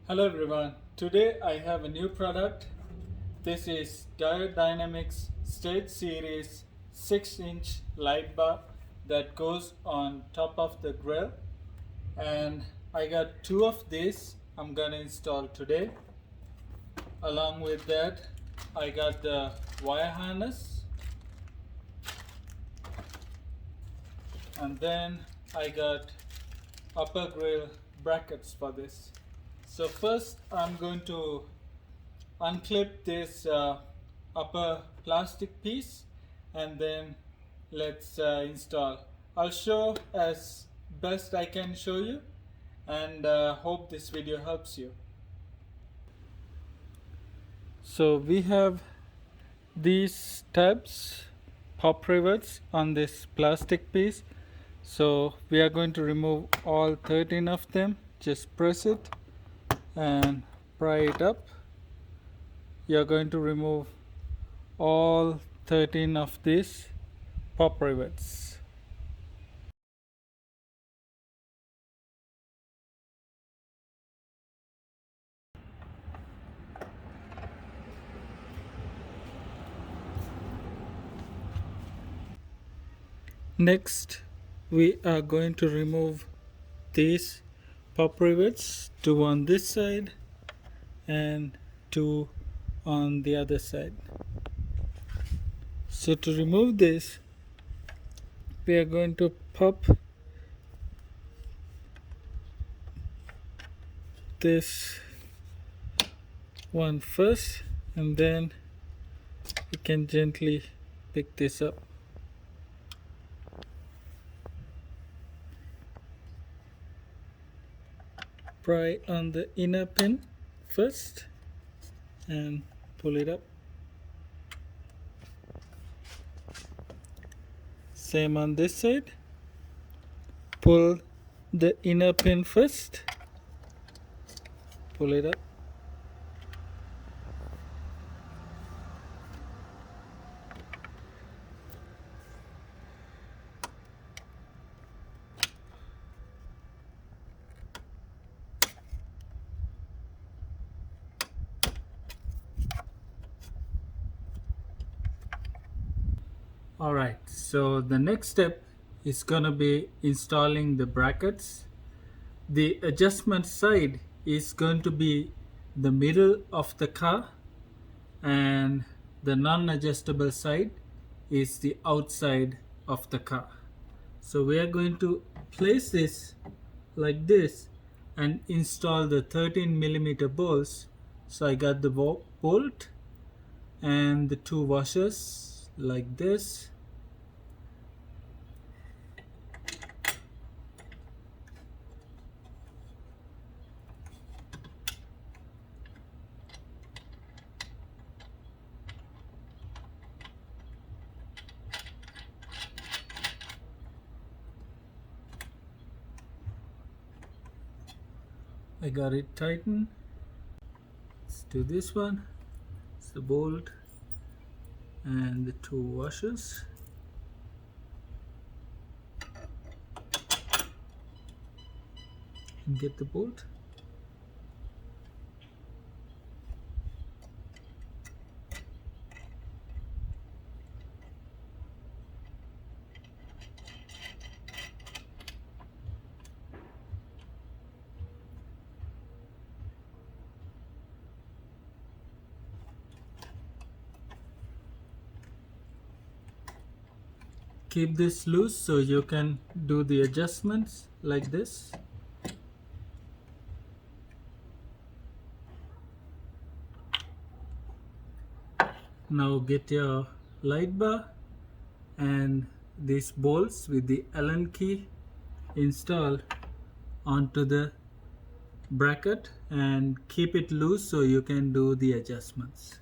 Hello everyone, today I have a new product. This is Diode Dynamics Stage Series 6-inch light bar that goes on top of the grill, and I got two of these I'm gonna install today. Along with that, I got the wire harness, and then I got upper grill brackets for this. So first I'm going to unclip this upper plastic piece, and then let's install. I'll show as best I can show you, and hope this video helps you. So we have these tabs, pop rivets on this plastic piece. So we are going to remove all 13 of them. Just press it and pry it up. You're going to remove all 13 of these pop rivets. Next, we are going to remove these pop rivets, two on this side and two on the other side. So to remove this, we are going to pop this one first, and then you can gently pick this up. Pry on the inner pin first and pull it up. Same on this side. Pull the inner pin first, pull it up. Alright, so the next step is gonna be installing the brackets. The adjustment side is going to be the middle of the car, and the non-adjustable side is the outside of the car. So we are going to place this like this and install the 13mm bolts. So I got the bolt and the two washers like this. I got it tightened. Let's do this one. It's the bolt and the two washers. And get the bolt. Keep this loose so you can do the adjustments like this. Now get your light bar and these bolts with the Allen key installed onto the bracket, and keep it loose so you can do the adjustments.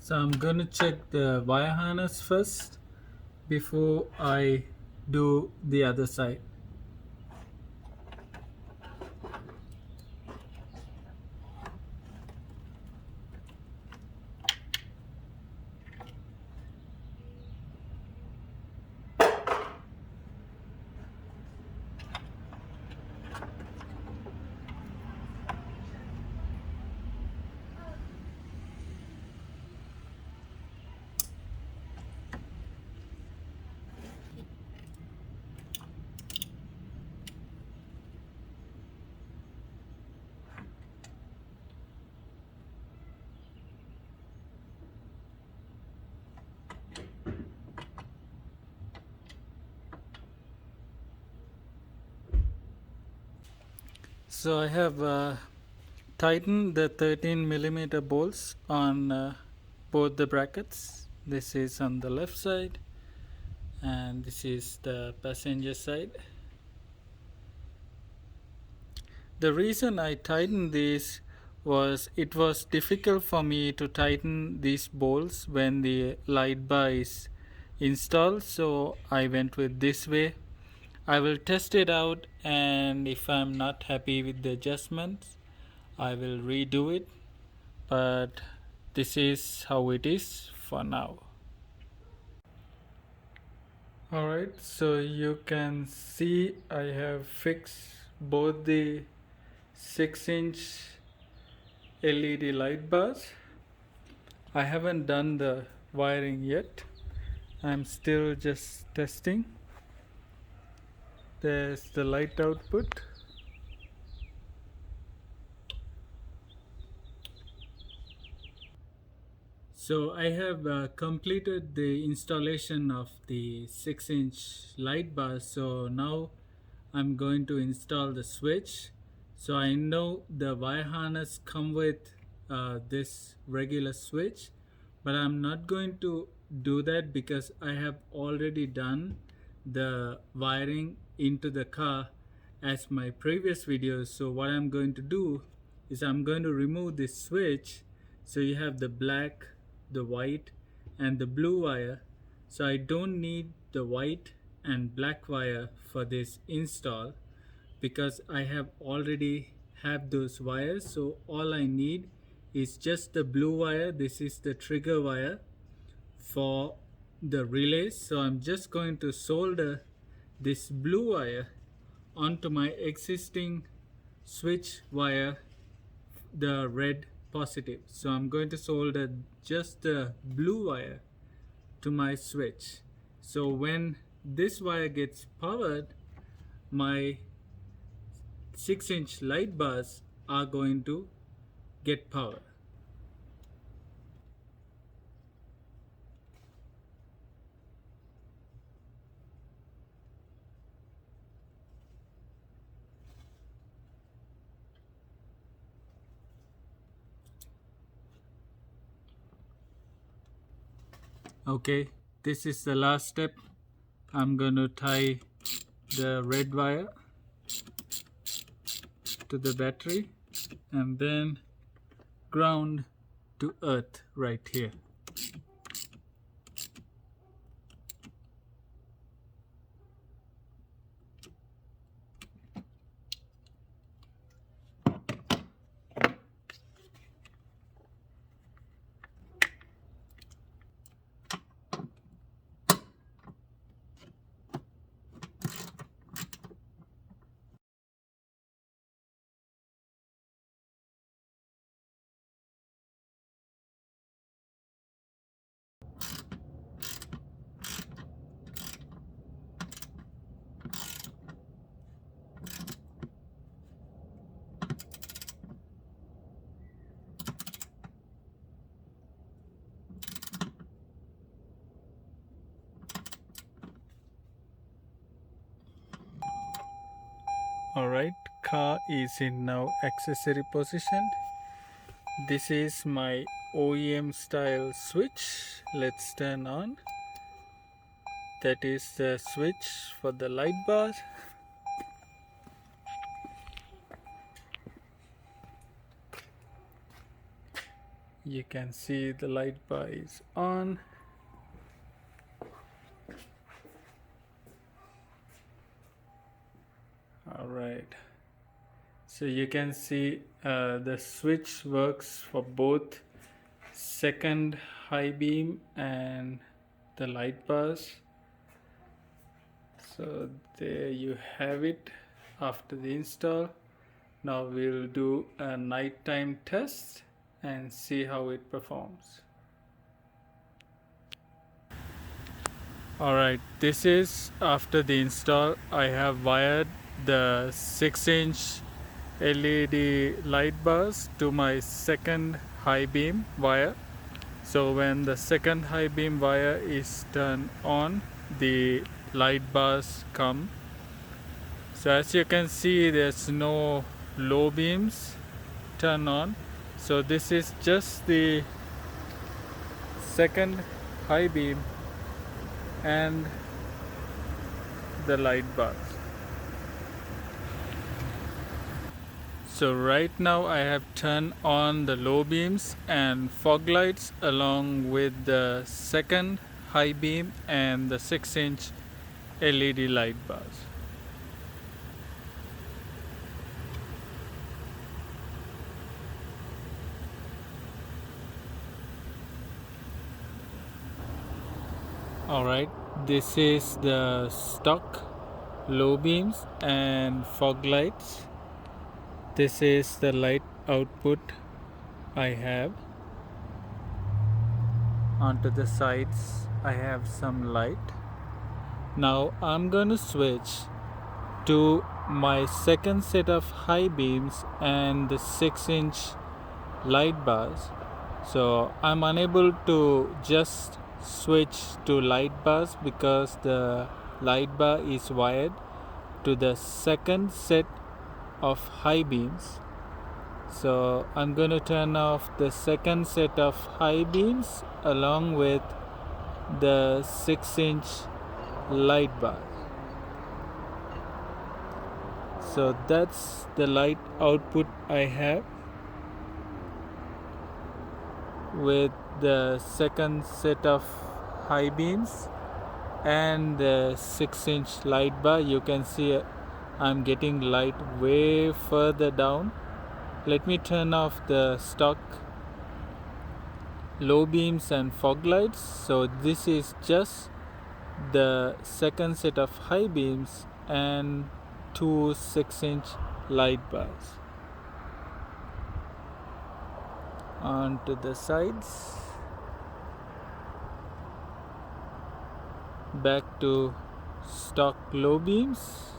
So I'm going to check the wire harness first before I do the other side. So I have tightened the 13mm bolts on both the brackets. This is on the left side and this is the passenger side. The reason I tightened this was it was difficult for me to tighten these bolts when the light bar is installed, so I went with this way. I will test it out, and if I'm not happy with the adjustments I will redo it, but this is how it is for now. Alright, so you can see I have fixed both the 6-inch LED light bars. I haven't done the wiring yet. I'm still just testing. There's the light output. So I have completed the installation of the 6-inch light bar. So now I'm going to install the switch. So I know the wire harness come with this regular switch, but I'm not going to do that because I have already done the wiring into the car as my previous videos. So what I'm going to do is I'm going to remove this switch. So you have the black, the white and the blue wire. So I don't need the white and black wire for this install because I have already have those wires. So all I need is just the blue wire. This is the trigger wire for the relays. So I'm just going to solder this blue wire onto my existing switch wire, the red positive. So I'm going to solder just the blue wire to my switch. So when this wire gets powered, my 6-inch light bars are going to get power. Okay, this is the last step. I'm going to tie the red wire to the battery and then ground to earth right here. Alright, car is in now accessory position. This is my OEM style switch. Let's turn on. That is the switch for the light bar. You can see the light bar is on. All right. So you can see the switch works for both second high beam and the light bars. So there you have it after the install. Now we'll do a nighttime test and see how it performs. Alright, this is after the install. I have wired the 6-inch LED light bars to my second high beam wire. So when the second high beam wire is turned on, the light bars come. So as you can see, there's no low beams turn on. So this is just the second high beam and the light bars. So right now I have turned on the low beams and fog lights along with the second high beam and the 6-inch LED light bars. Alright, this is the stock low beams and fog lights. This is the light output I have. Onto the sides I have some light. Now I'm going to switch to my second set of high beams and the 6-inch light bars. So I'm unable to just switch to light bars because the light bar is wired to the second set of high beams. So I'm going to turn off the second set of high beams along with the 6-inch light bar. So that's the light output I have with the second set of high beams and the 6-inch light bar. You can see I'm getting light way further down. Let me turn off the stock low beams and fog lights. So this is just the second set of high beams and two 6-inch light bars. Onto the sides, back to stock low beams,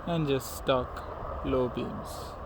and just stock low beams.